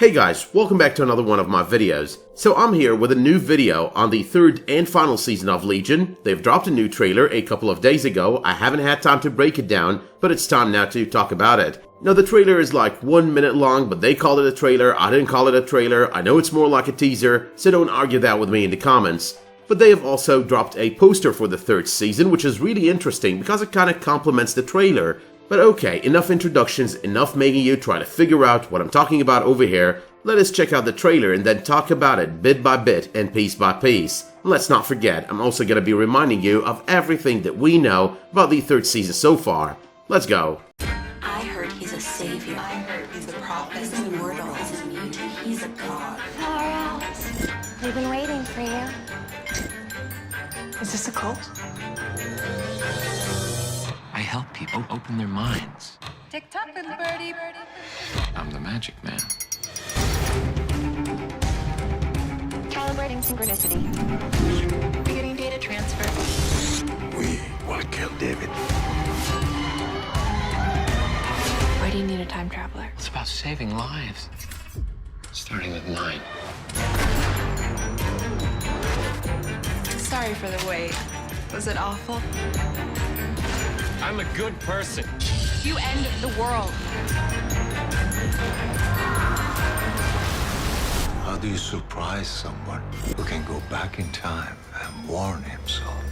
Hey guys, welcome back to another one of my videos. So I'm here with a new video on the third and final season of Legion. They've dropped a new trailer a couple of days ago. I haven't had time to break it down, but it's time now to talk about it. Now the trailer is like 1 minute long, but they called it a trailer. I didn't call it a trailer. I know it's more like a teaser, so don't argue that with me in the comments. But they have also dropped a poster for the third season, which is really interesting because it kind of complements the trailer. But okay, enough introductions, enough making you try to figure out what I'm talking about over here. Let us check out the trailer and then talk about it bit by bit and piece by piece. Let's not forget, I'm also going to be reminding you of everything that we know about the third season so far. Let's go. I heard he's a savior. I heard he's a prophet. He's immortal. He's immune. He's a god. Power out. We've been waiting for you. Is this a cult? I help people open their minds. Tick-tock, little birdie. I'm the magic man. Calibrating synchronicity. Beginning data transfer. We will kill David. Why do you need a time traveler? It's about saving lives. Starting with mine. Sorry for the wait. Was it awful? I'm a good person. You end the world. How do you surprise someone who can go back in time and warn himself?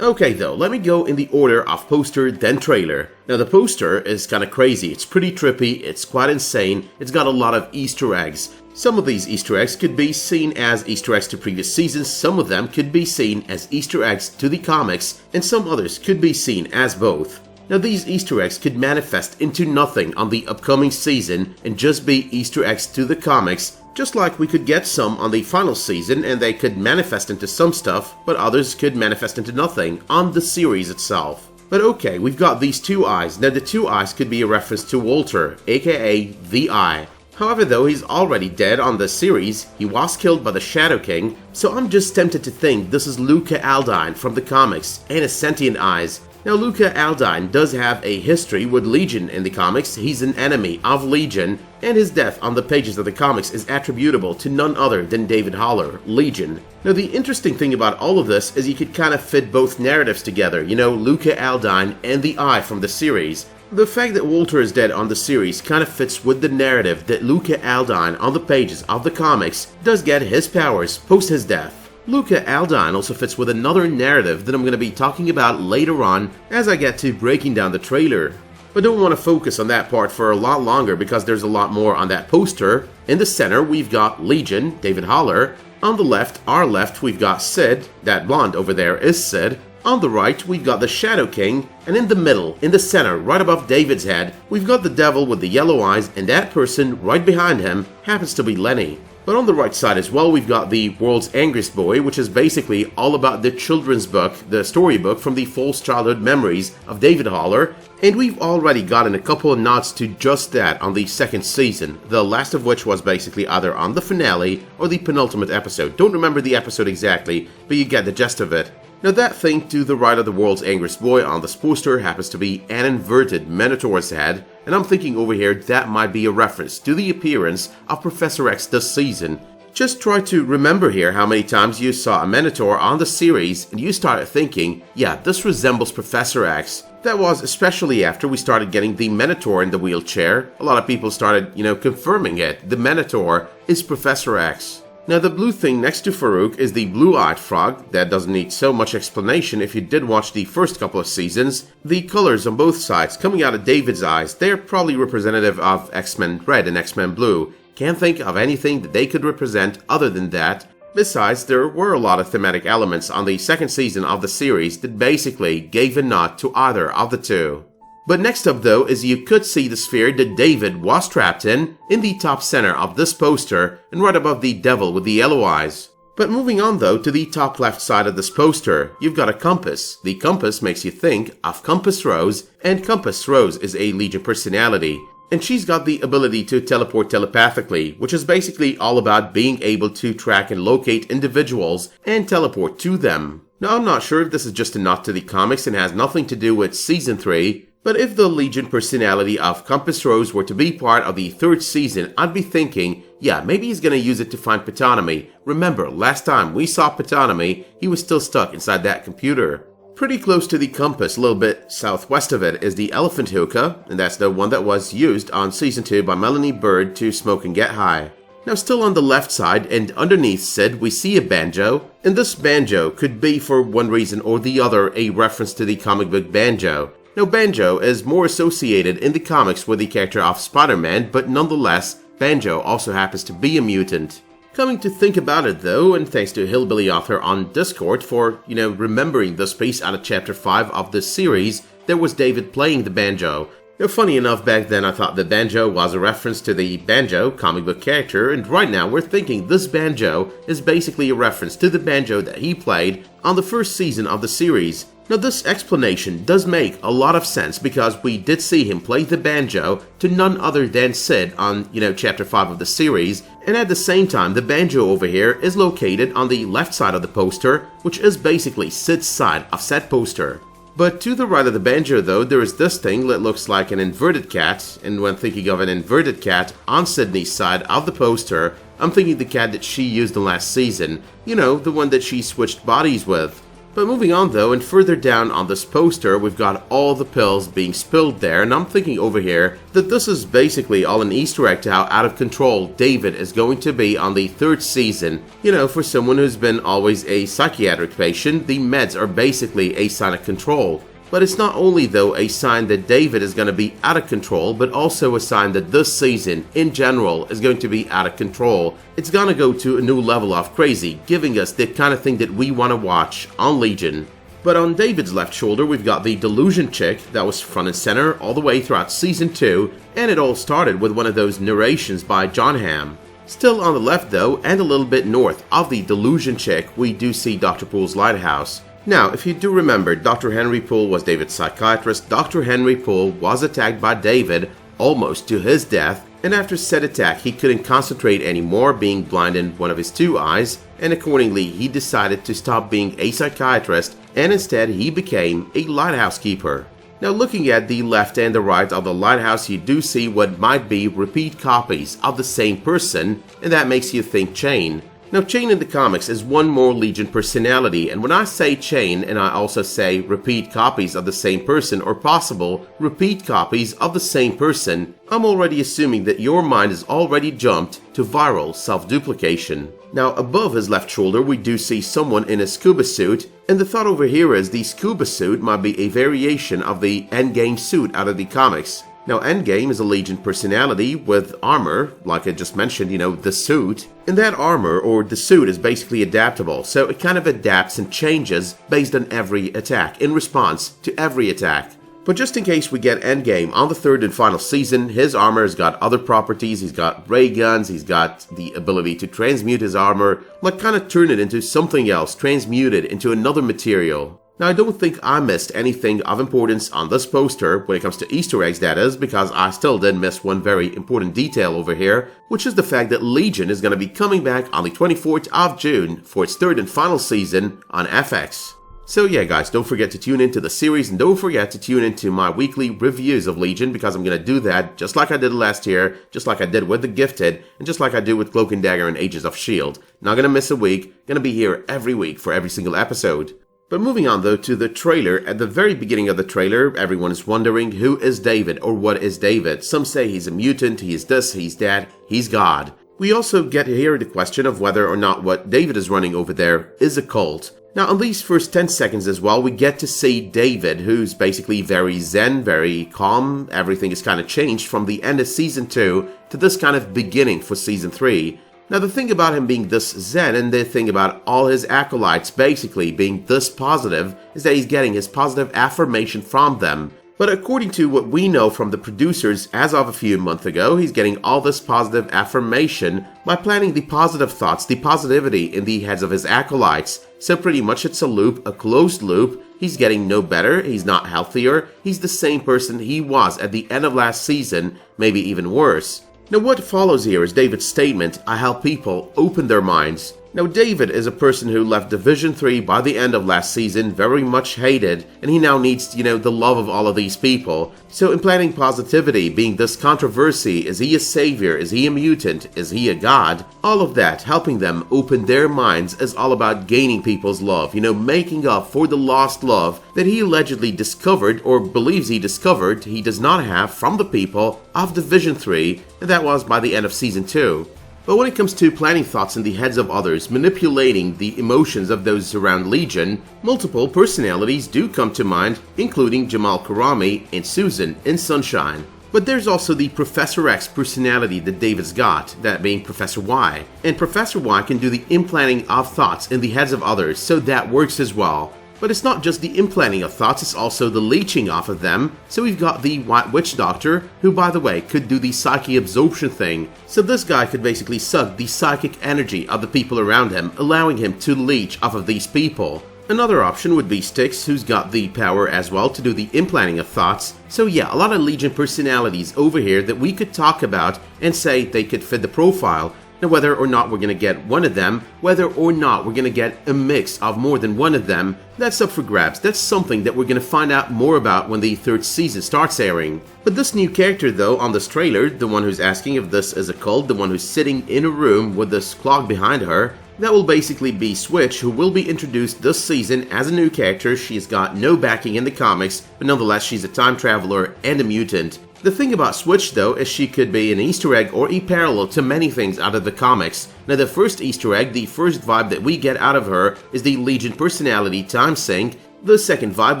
Okay though, let me go in the order of poster then trailer. Now the poster is kinda crazy, it's pretty trippy, it's quite insane, it's got a lot of Easter eggs. Some of these Easter eggs could be seen as Easter eggs to previous seasons, some of them could be seen as Easter eggs to the comics, and some others could be seen as both. Now these Easter eggs could manifest into nothing on the upcoming season and just be Easter eggs to the comics, just like we could get some on the final season and they could manifest into some stuff, but others could manifest into nothing on the series itself. But okay, we've got these two eyes. Now the two eyes could be a reference to Walter, aka the Eye. However though, he's already dead on the series, he was killed by the Shadow King, so I'm just tempted to think this is Luca Aldine from the comics and his sentient eyes. Now Luca Aldine does have a history with Legion in the comics, he's an enemy of Legion, and his death on the pages of the comics is attributable to none other than David Haller, Legion. Now the interesting thing about all of this is you could kind of fit both narratives together, you know, Luca Aldine and the Eye from the series. The fact that Walter is dead on the series kind of fits with the narrative that Luca Aldine on the pages of the comics does get his powers post his death. Luca Aldine also fits with another narrative that I'm going to be talking about later on as I get to breaking down the trailer. But don't want to focus on that part for a lot longer because there's a lot more on that poster. In the center we've got Legion, David Haller. On the left, our left, we've got Sid, that blonde over there is Sid. On the right, we've got the Shadow King, and in the middle, in the center, right above David's head, we've got the devil with the yellow eyes, and that person right behind him happens to be Lenny. But on the right side as well, we've got the world's angriest boy, which is basically all about the children's book, the storybook from the false childhood memories of David Haller, and we've already gotten a couple of nods to just that on the second season, the last of which was basically either on the finale or the penultimate episode. Don't remember the episode exactly, but you get the gist of it. Now that thing to the right of the world's angriest boy on this poster happens to be an inverted Minotaur's head, and I'm thinking over here that might be a reference to the appearance of Professor X this season. Just try to remember here how many times you saw a Minotaur on the series and you started thinking, yeah, this resembles Professor X. That was especially after we started getting the Minotaur in the wheelchair. A lot of people started, confirming it. The Minotaur is Professor X. Now the blue thing next to Farouk is the blue-eyed frog. That doesn't need so much explanation if you did watch the first couple of seasons. The colors on both sides coming out of David's eyes, they're probably representative of X-Men Red and X-Men Blue. Can't think of anything that they could represent other than that. Besides, there were a lot of thematic elements on the second season of the series that basically gave a nod to either of the two. But next up though is you could see the sphere that David was trapped in the top center of this poster and right above the devil with the yellow eyes. But moving on though to the top left side of this poster, you've got a compass. The compass makes you think of Compass Rose, and Compass Rose is a Legion personality. And she's got the ability to teleport telepathically, which is basically all about being able to track and locate individuals and teleport to them. Now I'm not sure if this is just a nod to the comics and has nothing to do with Season 3, But if the Legion personality of Compass Rose were to be part of the 3rd season, I'd be thinking, yeah, maybe he's gonna use it to find Patanomy. Remember, last time we saw Patanomy, he was still stuck inside that computer. Pretty close to the compass, a little bit southwest of it, is the elephant hookah, and that's the one that was used on Season 2 by Melanie Bird to smoke and get high. Now still on the left side and underneath Sid, we see a banjo, and this banjo could be for one reason or the other a reference to the comic book Banjo. Now Banjo is more associated in the comics with the character of Spider-Man, but nonetheless, Banjo also happens to be a mutant. Coming to think about it though, and thanks to Hillbilly Author on Discord for, remembering this piece out of Chapter 5 of this series, there was David playing the banjo. Now, funny enough, back then I thought the banjo was a reference to the Banjo comic book character, and right now we're thinking this banjo is basically a reference to the banjo that he played on the 1st season of the series. Now this explanation does make a lot of sense because we did see him play the banjo to none other than Sid on, Chapter 5 of the series, and at the same time the banjo over here is located on the left side of the poster, which is basically Sid's side of said poster. But to the right of the banjo though, there is this thing that looks like an inverted cat, and when thinking of an inverted cat on Sydney's side of the poster, I'm thinking the cat that she used in last season, the one that she switched bodies with. But moving on though, and further down on this poster, we've got all the pills being spilled there, and I'm thinking over here that this is basically all an Easter egg to how out of control David is going to be on the 3rd season. For someone who's been always a psychiatric patient, the meds are basically a sign of control. But it's not only though a sign that David is going to be out of control, but also a sign that this season in general is going to be out of control. It's going to go to a new level of crazy, giving us the kind of thing that we want to watch on Legion. But on David's left shoulder we've got the delusion chick that was front and center all the way throughout Season 2, and it all started with one of those narrations by John Hamm. Still on the left though, and a little bit north of the delusion chick, we do see Dr. Poole's lighthouse. Now, if you do remember, Dr. Henry Poole was David's psychiatrist. Dr. Henry Poole was attacked by David, almost to his death, and after said attack he couldn't concentrate anymore, being blind in one of his 2 eyes, and accordingly he decided to stop being a psychiatrist, and instead he became a lighthouse keeper. Now looking at the left and the right of the lighthouse, you do see what might be repeat copies of the same person, and that makes you think Chain. Now Chain in the comics is one more Legion personality, and when I say Chain and I also say repeat copies of the same person or possible repeat copies of the same person, I'm already assuming that your mind has already jumped to viral self-duplication. Now above his left shoulder we do see someone in a scuba suit, and the thought over here is the scuba suit might be a variation of the Endgame suit out of the comics. Now Endgame is a Legion personality with armor, like I just mentioned, the suit. And that armor, or the suit, is basically adaptable, so it kind of adapts and changes based on every attack, in response to every attack. But just in case we get Endgame on the 3rd and final season, his armor has got other properties. He's got ray guns, he's got the ability to transmute his armor, like kind of turn it into something else, transmute it into another material. Now I don't think I missed anything of importance on this poster, when it comes to Easter eggs that is, because I still did miss one very important detail over here, which is the fact that Legion is going to be coming back on the 24th of June for its 3rd and final season on FX. So yeah guys, don't forget to tune into the series, and don't forget to tune into my weekly reviews of Legion, because I'm going to do that just like I did last year, just like I did with The Gifted, and just like I do with Cloak and Dagger and Ages of S.H.I.E.L.D. Not going to miss a week, going to be here every week for every single episode. But moving on though to the trailer, at the very beginning of the trailer, everyone is wondering who is David or what is David. Some say he's a mutant, he is this, he's that, he's God. We also get to hear the question of whether or not what David is running over there is a cult. Now on these first 10 seconds as well, we get to see David, who's basically very zen, very calm. Everything is kind of changed from the end of Season 2 to this kind of beginning for Season 3. Now the thing about him being this zen, and the thing about all his acolytes basically being this positive, is that he's getting his positive affirmation from them. But according to what we know from the producers as of a few months ago, he's getting all this positive affirmation by planting the positive thoughts, the positivity in the heads of his acolytes. So pretty much it's a loop, a closed loop. He's getting no better, he's not healthier, he's the same person he was at the end of last season, maybe even worse. Now what follows here is David's statement, I help people open their minds. Now, David is a person who left Division 3 by the end of last season very much hated, and he now needs, the love of all of these people. So implanting positivity, being this controversy, is he a savior, is he a mutant, is he a god? All of that, helping them open their minds, is all about gaining people's love, making up for the lost love that he allegedly discovered, or believes he discovered, he does not have from the people of Division 3, and that was by the end of Season 2. But when it comes to planting thoughts in the heads of others, manipulating the emotions of those around Legion, multiple personalities do come to mind, including Jamal Karami and Susan in Sunshine. But there's also the Professor X personality that David's got, that being Professor Y. And Professor Y can do the implanting of thoughts in the heads of others, so that works as well. But it's not just the implanting of thoughts, it's also the leeching off of them. So we've got the White Witch Doctor, who by the way could do the psyche absorption thing. So this guy could basically suck the psychic energy of the people around him, allowing him to leech off of these people. Another option would be Styx, who's got the power as well to do the implanting of thoughts. So yeah, a lot of Legion personalities over here that we could talk about and say they could fit the profile. Now, whether or not we're going to get one of them, whether or not we're going to get a mix of more than one of them, that's up for grabs. That's something that we're going to find out more about when the third season starts airing. But this new character though on this trailer, the one who's asking if this is a cult, the one who's sitting in a room with this clock behind her, that will basically be Switch, who will be introduced this season as a new character. She's got no backing in the comics, but nonetheless she's a time traveler and a mutant. The thing about Switch though is she could be an Easter egg or a parallel to many things out of the comics. Now the first Easter egg, the first vibe that we get out of her is the Legion personality time sync. The second vibe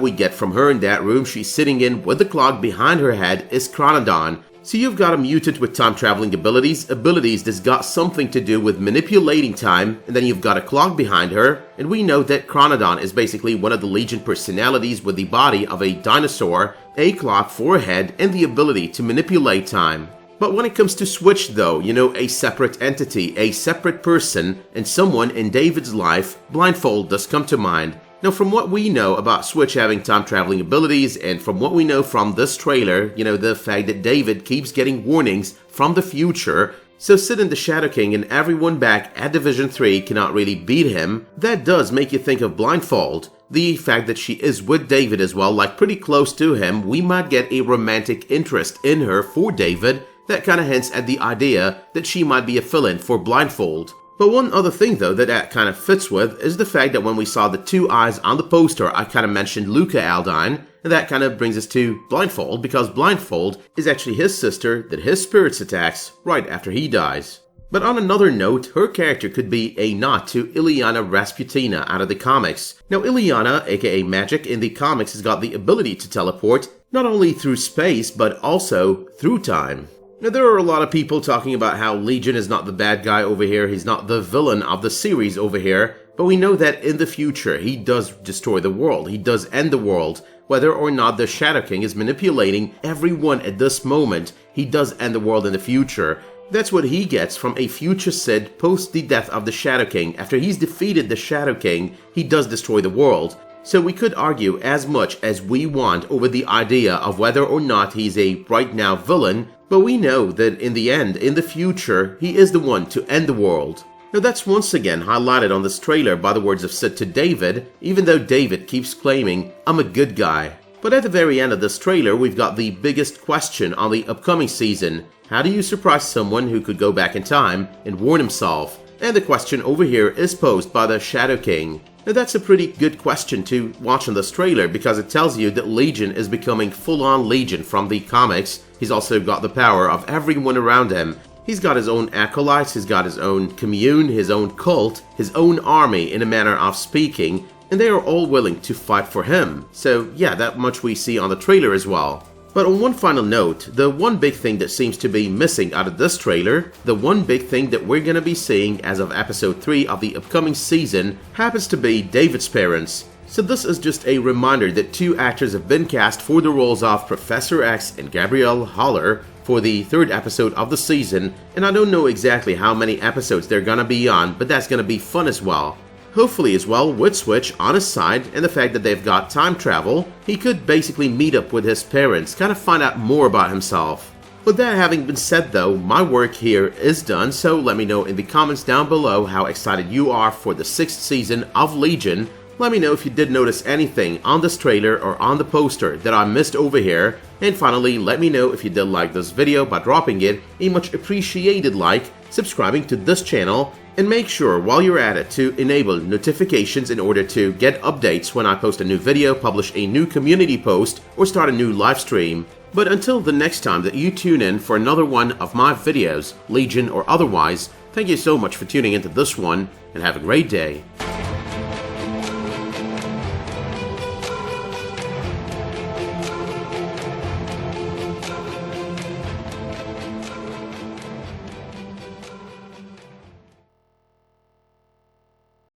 we get from her in that room she's sitting in with the clock behind her head is Chronodon. So you've got a mutant with time traveling abilities that's got something to do with manipulating time, and then you've got a clock behind her, and we know that Chronodon is basically one of the Legion personalities with the body of a dinosaur, a clock for a head, and the ability to manipulate time. But when it comes to Switch though, a separate entity, a separate person, and someone in David's life, Blindfold does come to mind. Now from what we know about Switch having time-traveling abilities, and from what we know from this trailer, the fact that David keeps getting warnings from the future, so Sid and the Shadow King and everyone back at Division 3 cannot really beat him, that does make you think of Blindfold. The fact that she is with David as well, like pretty close to him, we might get a romantic interest in her for David, that kinda hints at the idea that she might be a fill-in for Blindfold. But one other thing though that kind of fits with is the fact that when we saw the two eyes on the poster, I kind of mentioned Luca Aldine, and that kind of brings us to Blindfold, because Blindfold is actually his sister that his spirits attacks right after he dies. But on another note, her character could be a nod to Illyana Rasputina out of the comics. Now Illyana, aka Magik, in the comics has got the ability to teleport, not only through space, but also through time. Now there are a lot of people talking about how Legion is not the bad guy over here, he's not the villain of the series over here, but we know that in the future he does destroy the world, he does end the world. Whether or not the Shadow King is manipulating everyone at this moment, he does end the world in the future. That's what he gets from a future Sid post the death of the Shadow King. After he's defeated the Shadow King, he does destroy the world. So we could argue as much as we want over the idea of whether or not he's a right now villain, but we know that in the end, in the future, he is the one to end the world. Now that's once again highlighted on this trailer by the words of Sid to David, even though David keeps claiming, "I'm a good guy." But at the very end of this trailer, we've got the biggest question on the upcoming season. How do you surprise someone who could go back in time and warn himself? And the question over here is posed by the Shadow King. Now that's a pretty good question to watch on this trailer, because it tells you that Legion is becoming full-on Legion from the comics. He's also got the power of everyone around him. He's got his own acolytes, he's got his own commune, his own cult, his own army in a manner of speaking, and they are all willing to fight for him. So yeah, that much we see on the trailer as well. But on one final note, the one big thing that seems to be missing out of this trailer, the one big thing that we're gonna be seeing as of episode 3 of the upcoming season, happens to be David's parents. So this is just a reminder that 2 actors have been cast for the roles of Professor X and Gabrielle Haller for the 3rd episode of the season, and I don't know exactly how many episodes they're gonna be on, but that's gonna be fun as well. Hopefully as well, with Switch on his side and the fact that they've got time travel, he could basically meet up with his parents, kind of find out more about himself. With that having been said though, my work here is done, so let me know in the comments down below how excited you are for the 6th season of Legion. Let me know if you did notice anything on this trailer or on the poster that I missed over here. And finally, let me know if you did like this video by dropping it a much appreciated like, subscribing to this channel, and make sure while you're at it to enable notifications in order to get updates when I post a new video, publish a new community post, or start a new live stream. But until the next time that you tune in for another one of my videos, Legion or otherwise, thank you so much for tuning into this one, and have a great day.